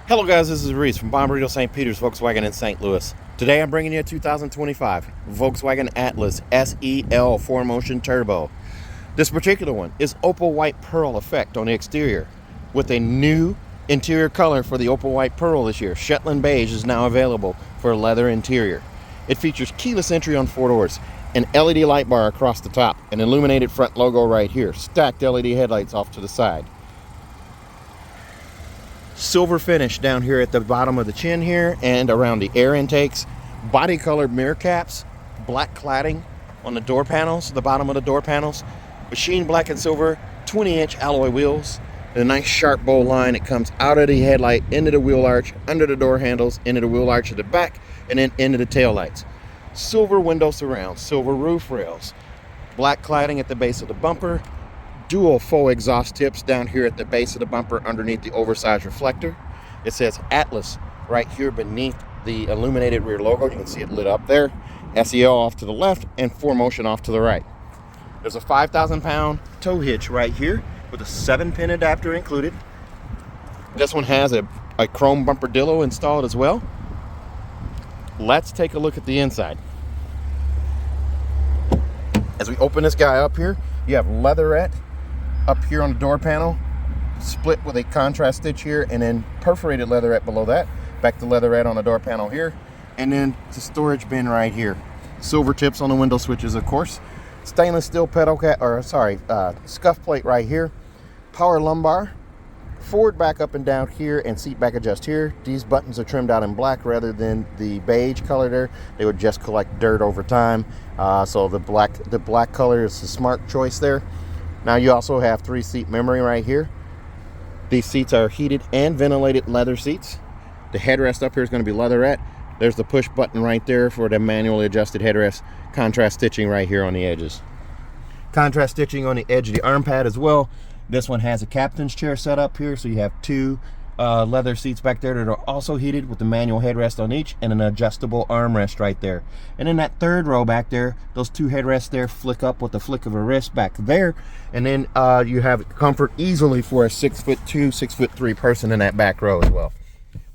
Hello guys, this is Reese from Bombarito St. Peter's Volkswagen in St. Louis. Today I'm bringing you a 2025 Volkswagen Atlas SEL 4Motion Turbo. This particular one is Opal White Pearl effect on the exterior with a new interior color for the Opal White Pearl this year. Shetland Beige is now available for a leather interior. It features keyless entry on 4 doors, an LED light bar across the top, an illuminated front logo right here, stacked LED headlights off to the side. Silver finish down here at the bottom of the chin here and around the air intakes. Body colored mirror caps, black cladding on the door panels, the bottom of the door panels. Machined black and silver, 20-inch alloy wheels. A nice sharp bowl line that comes out of the headlight, into the wheel arch, under the door handles, into the wheel arch at the back, and then into the tail lights. Silver window surrounds, silver roof rails. Black cladding at the base of the bumper. Dual faux exhaust tips down here at the base of the bumper underneath the oversized reflector. It says Atlas right here beneath the illuminated rear logo. You can see it lit up there. SEL off to the left and 4Motion off to the right. There's a 5,000-pound tow hitch right here with a 7-pin adapter included. This one has a chrome bumperdillo installed as well. Let's take a look at the inside. As we open this guy up here, you have leatherette up here on the door panel, split with a contrast stitch here, and then perforated leatherette below that. Back to leatherette on the door panel here, and then the storage bin right here. Silver tips on the window switches, of course. Stainless steel scuff plate right here. Power lumbar. Forward back up and down here, and seat back adjust here. These buttons are trimmed out in black rather than the beige color there. They would just collect dirt over time. So the black color is the smart choice there. Now you also have 3-seat memory right here. These seats are heated and ventilated leather seats. The headrest up here is going to be leatherette. There's the push button right there for the manually adjusted headrest. Contrast stitching right here on the edges. Contrast stitching on the edge of the arm pad as well. This one has a captain's chair set up here, so you have 2 leather seats back there that are also heated with the manual headrest on each and an adjustable armrest right there. And in that third row back there, those 2 headrests there flick up with the flick of a wrist back there. And then you have comfort easily for a 6'2", 6'3" person in that back row as well.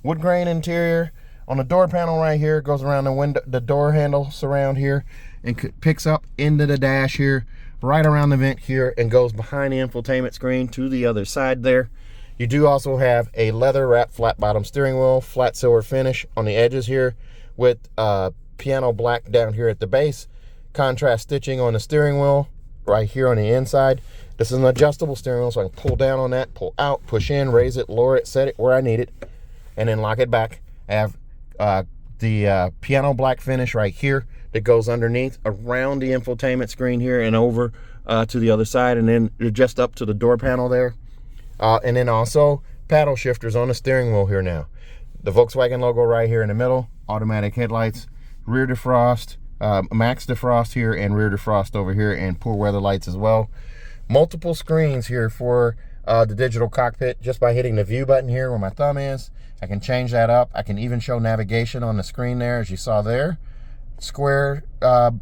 Wood grain interior on the door panel right here, goes around the window, the door handle surround here, and picks up into the dash here, right around the vent here, and goes behind the infotainment screen to the other side there. You do also have a leather wrapped flat bottom steering wheel, flat silver finish on the edges here with piano black down here at the base. Contrast stitching on the steering wheel right here on the inside. This is an adjustable steering wheel, so I can pull down on that, pull out, push in, raise it, lower it, set it where I need it, and then lock it back. I have the piano black finish right here that goes underneath around the infotainment screen here and over to the other side, and then just up to the door panel there. And then also paddle shifters on the steering wheel here now. The Volkswagen logo right here in the middle, automatic headlights, rear defrost, max defrost here, and rear defrost over here, and poor weather lights as well. Multiple screens here for the digital cockpit just by hitting the view button here where my thumb is. I can change that up. I can even show navigation on the screen there, as you saw there. Square kind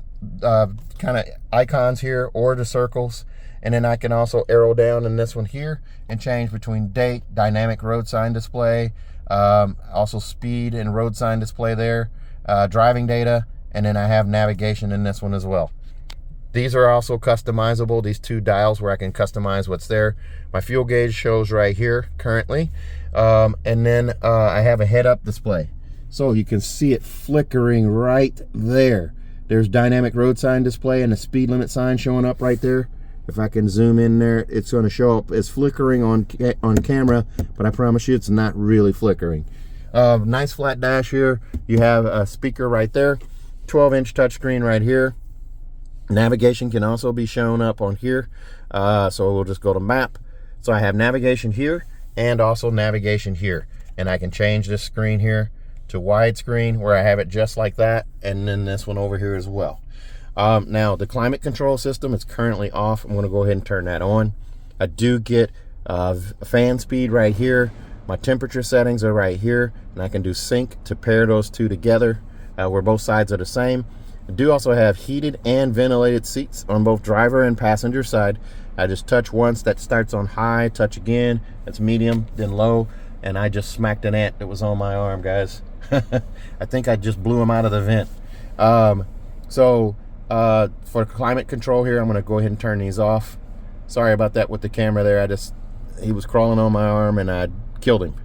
of icons here, or the circles. And then I can also arrow down in this one here and change between date, dynamic road sign display, also speed and road sign display there, driving data, and then I have navigation in this one as well. These are also customizable, these 2 dials where I can customize what's there. My fuel gauge shows right here currently. And then I have a head-up display. So you can see it flickering right there. There's dynamic road sign display and the speed limit sign showing up right there. If I can zoom in there, it's going to show up as flickering on camera, but I promise you it's not really flickering. Nice flat dash here. You have a speaker right there. 12-inch touchscreen right here. Navigation can also be shown up on here. So we'll just go to map. So I have navigation here and also navigation here. And I can change this screen here to widescreen where I have it just like that. And then this one over here as well. Now the climate control system is currently off. I'm going to go ahead and turn that on. I do get fan speed right here. My temperature settings are right here, and I can do sync to pair those 2 together where both sides are the same. I do also have heated and ventilated seats on both driver and passenger side. I just touch once, that starts on high, touch again, that's medium, then low. and I just smacked an ant that was on my arm, guys. I think I just blew him out of the vent. For climate control here, I'm going to go ahead and turn these off. Sorry about that with the camera there. He was crawling on my arm and I killed him.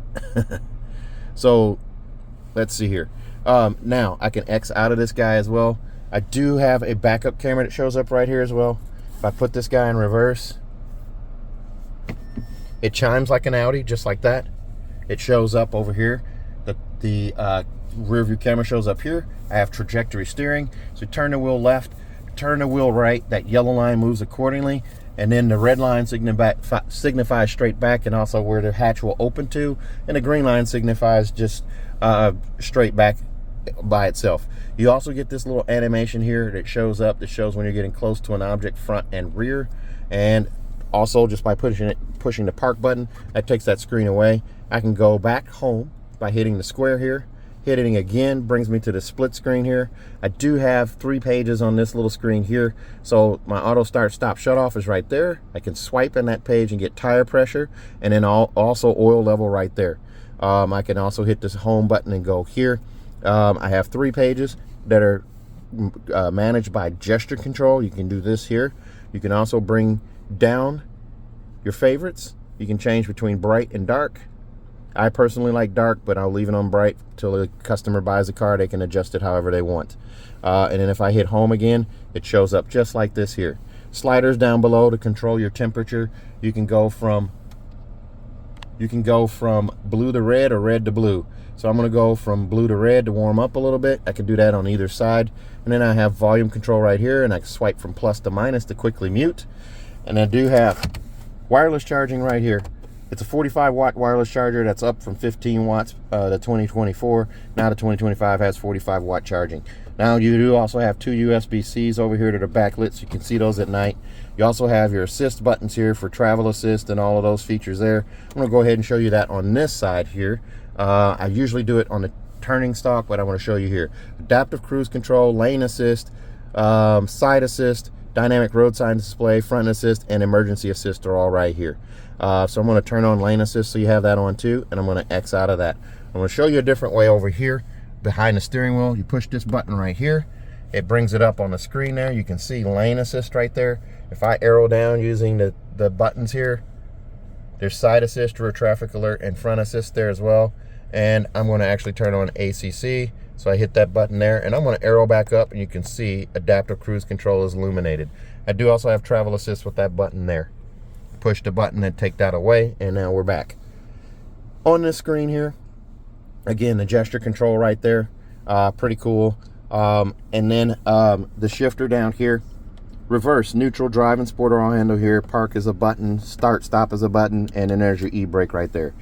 So let's see here. Now I can X out of this guy as well. I do have a backup camera that shows up right here as well. If I put this guy in reverse, it chimes like an Audi, just like that. It shows up over here. The rear view camera shows up here. I have trajectory steering. So turn the wheel left, turn the wheel right. That yellow line moves accordingly. And then the red line signifies straight back and also where the hatch will open to. And the green line signifies just straight back by itself. You also get this little animation here that shows up, that shows when you're getting close to an object, front and rear. And also just by pushing the park button, that takes that screen away. I can go back home by hitting the square here. Hitting again brings me to the split screen here. I do have 3 pages on this little screen here. So my auto start stop shut off is right there. I can swipe in that page and get tire pressure, and then also oil level right there. I can also hit this home button and go here. I have 3 pages that are managed by gesture control. You can do this here. You can also bring down your favorites. You can change between bright and dark. I personally like dark, but I'll leave it on bright till the customer buys the car. They can adjust it however they want. And then if I hit home again, it shows up just like this here. Sliders down below to control your temperature. You can go from blue to red or red to blue. So I'm going to go from blue to red to warm up a little bit. I can do that on either side. And then I have volume control right here, and I can swipe from plus to minus to quickly mute. And I do have wireless charging right here. It's a 45 watt wireless charger that's up from 15 watts the 2024. Now the 2025 has 45 watt charging. Now you do also have 2 USB-Cs over here that are backlit, so you can see those at night. You also have your assist buttons here for travel assist and all of those features there. I'm going to go ahead and show you that on this side here. I usually do it on the turning stalk, but I want to show you here. Adaptive cruise control, lane assist, side assist, dynamic road sign display, front assist, and emergency assist are all right here. So I'm going to turn on lane assist so you have that on too, and I'm going to X out of that. I'm going to show you a different way over here behind the steering wheel. You push this button right here, it brings it up on the screen there. You can see lane assist right there. If I arrow down using the buttons here, there's side assist, rear traffic alert, and front assist there as well. And I'm going to actually turn on ACC. So I hit that button there, and I'm going to arrow back up, and you can see adaptive cruise control is illuminated. I do also have travel assist with that button there. Push the button and take that away, and now we're back. On this screen here, again, the gesture control right there, pretty cool. And then the shifter down here, reverse, neutral, drive, and sport all handle here. Park is a button, start, stop is a button, and then there's your e-brake right there.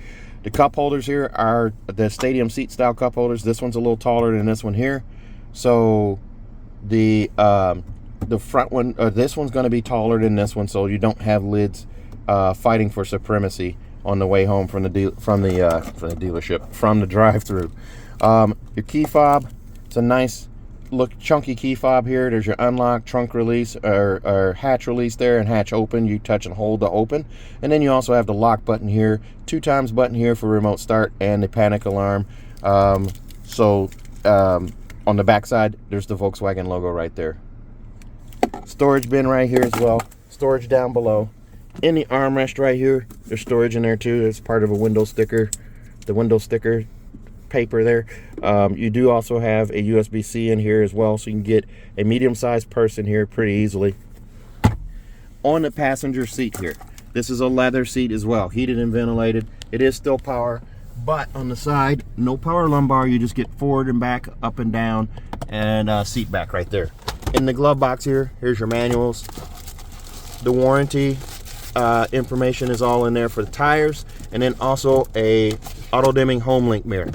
The cup holders here are the stadium seat style cup holders. This one's a little taller than this one here. So the front one, this one's going to be taller than this one, so you don't have lids fighting for supremacy on the way home from the dealership, from the drive-through. Your key fob, it's a nice look chunky key fob here. There's your unlock, trunk release, or hatch release there, and hatch open. You touch and hold to open. And then you also have the lock button here, 2 times button here for remote start, and the panic alarm. On the back side, there's the Volkswagen logo right there. Storage bin right here as well. Storage down below. In the armrest right here, there's storage in there too. It's part of a window sticker, the window sticker paper there. You do also have a USB-C in here as well, so you can get a medium-sized person here pretty easily. On the passenger seat here, this is a leather seat as well, heated and ventilated. It is still power, but on the side, no power lumbar. You just get forward and back, up and down, and seat back right there. In the glove box here, here's your manuals. The warranty information is all in there for the tires, and then also a auto-dimming home link mirror.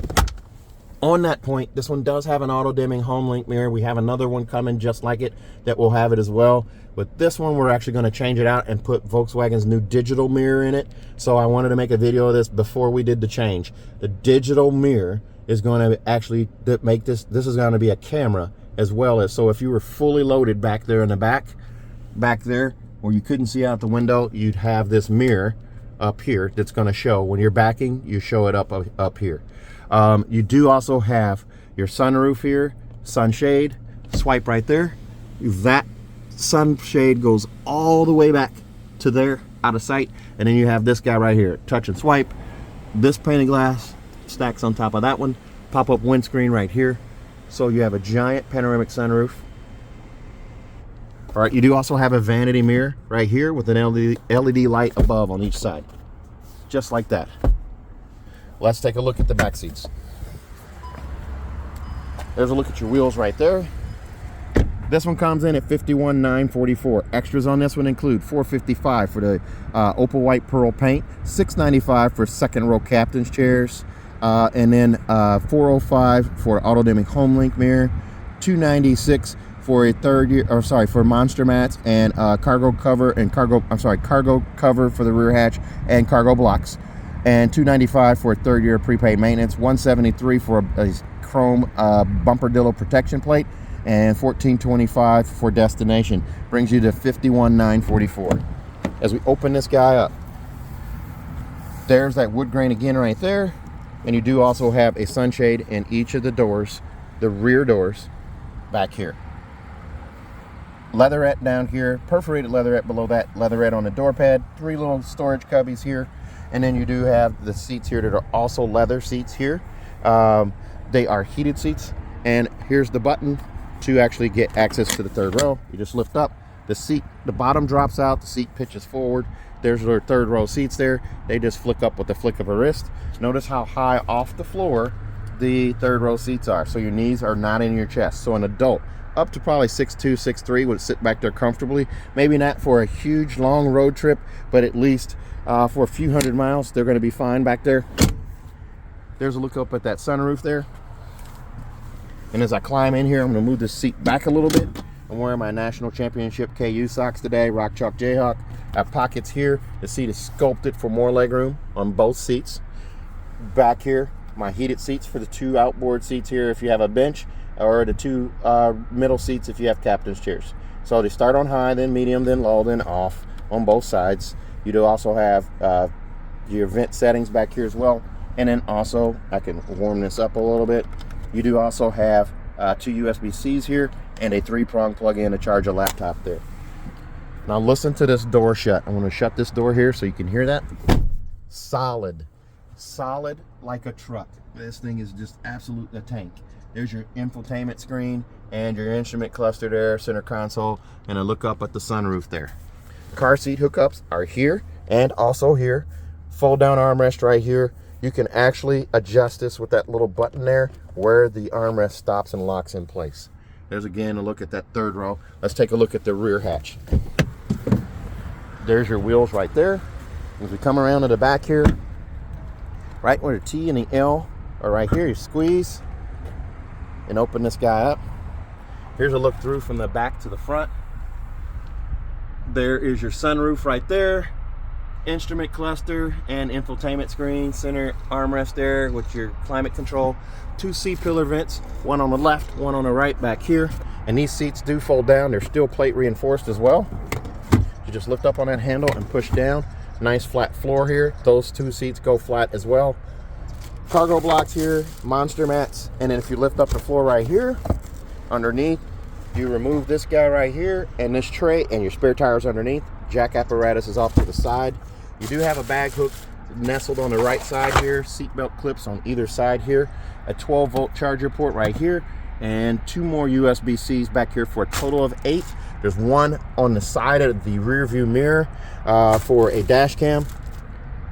On that point, this one does have an auto-dimming home link mirror. We have another one coming just like it that will have it as well. With this one, we're actually going to change it out and put Volkswagen's new digital mirror in it. So I wanted to make a video of this before we did the change. The digital mirror is going to actually make this is going to be a camera as well as, so if you were fully loaded back there in the back there, where you couldn't see out the window, you'd have this mirror up here that's going to show when you're backing. You show it up here. You do also have your sunroof here, sunshade. Swipe right there. That sunshade goes all the way back to there, out of sight. And then you have this guy right here. Touch and swipe. This pane of glass stacks on top of that one. Pop-up windscreen right here. So you have a giant panoramic sunroof. All right, you do also have a vanity mirror right here with an LED light above on each side. Just like that. Let's take a look at the back seats. There's a look at your wheels right there. This one comes in at $51,944. Extras on this one include $455 for the Opal white pearl paint, $695 for second row captain's chairs, and then $405 for auto dimming home link mirror, $296 for a for monster mats and cargo cover for the rear hatch and cargo blocks, and $295 for a third year prepaid maintenance, $173 for a chrome bumper protection plate, and $1,425 for destination. Brings you to $51,944. As we open this guy up, there's that wood grain again right there, and you do also have a sunshade in each of the doors, the rear doors back here. Leatherette down here, perforated leatherette below that, leatherette on the door pad, 3 little storage cubbies here, and then you do have the seats here that are also leather seats here. They are heated seats, and here's the button to actually get access to the third row. You just lift up the seat, the bottom drops out, the seat pitches forward. There's their third row seats there. They just flick up with the flick of a wrist. Notice how high off the floor the third row seats are, so your knees are not in your chest. So an adult up to probably 6'2", 6'3" would sit back there comfortably. Maybe not for a huge long road trip, but at least for a few hundred miles, they're going to be fine back there. There's a look up at that sunroof there. And as I climb in here, I'm going to move this seat back a little bit. I'm wearing my National Championship KU socks today, Rock Chalk Jayhawk. I have pockets here. The seat is sculpted for more legroom on both seats. Back here, my heated seats for the 2 outboard seats here if you have a bench, or the 2 middle seats if you have captain's chairs. So they start on high, then medium, then low, then off on both sides. You do also have your vent settings back here as well. And then also, I can warm this up a little bit. You do also have 2 USB-Cs here and a 3-prong plug-in to charge a laptop there. Now listen to this door shut. I'm going to shut this door here so you can hear that. Solid like a truck. This thing is just absolutely a tank. There's your infotainment screen and your instrument cluster there, center console, and a look up at the sunroof there. Car seat hookups are here and also here. Fold down armrest right here. You can actually adjust this with that little button there where the armrest stops and locks in place. There's again a look at that third row. Let's take a look at the rear hatch. There's your wheels right there. As we come around to the back here, right where the T and the L are right here, you squeeze and open this guy up. Here's a look through from the back to the front. There is your sunroof right there, instrument cluster and infotainment screen, center armrest there with your climate control, 2 C-pillar vents, one on the left, one on the right back here. And these seats do fold down. They're steel plate reinforced as well. You just lift up on that handle and push down. Nice flat floor here. Those 2 seats go flat as well. Cargo blocks here, monster mats, and then if you lift up the floor right here, underneath, you remove this guy right here and this tray and your spare tires underneath. Jack apparatus is off to the side. You do have a bag hook nestled on the right side here, seatbelt clips on either side here, a 12-volt charger port right here, and 2 more USB-Cs back here for a total of 8. There's one on the side of the rear view mirror for a dash cam.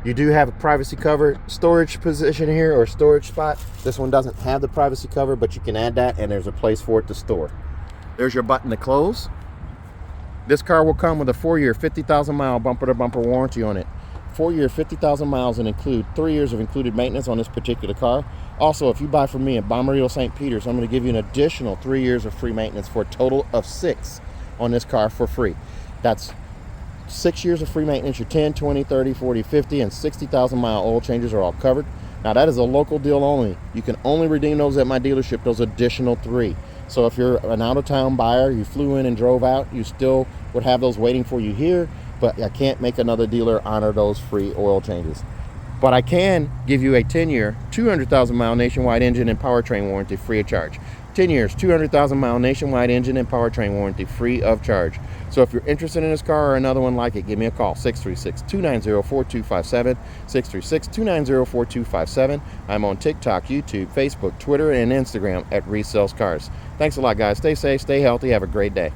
You do have a privacy cover storage position here, or storage spot. This one doesn't have the privacy cover, but you can add that and there's a place for it to store. There's your button to close. This car will come with a 4-year, 50,000-mile bumper-to-bumper warranty on it. 4-year, 50,000 miles and include 3 years of included maintenance on this particular car. Also, if you buy from me at Bommarito St. Peter's, I'm going to give you an additional 3 years of free maintenance for a total of 6 on this car for free. That's 6 years of free maintenance. Your 10, 20, 30, 40, 50, and 60,000-mile oil changes are all covered. Now, that is a local deal only. You can only redeem those at my dealership, those additional 3. So if you're an out-of-town buyer, you flew in and drove out, you still would have those waiting for you here. but I can't make another dealer honor those free oil changes. But I can give you a 10-year, 200,000-mile nationwide engine and powertrain warranty free of charge. 10 years, 200,000-mile nationwide engine and powertrain warranty free of charge. So if you're interested in this car or another one like it, give me a call, 636-290-4257, 636-290-4257. I'm on TikTok, YouTube, Facebook, Twitter, and Instagram at Reese Sells Cars. Thanks a lot, guys. Stay safe, stay healthy, have a great day.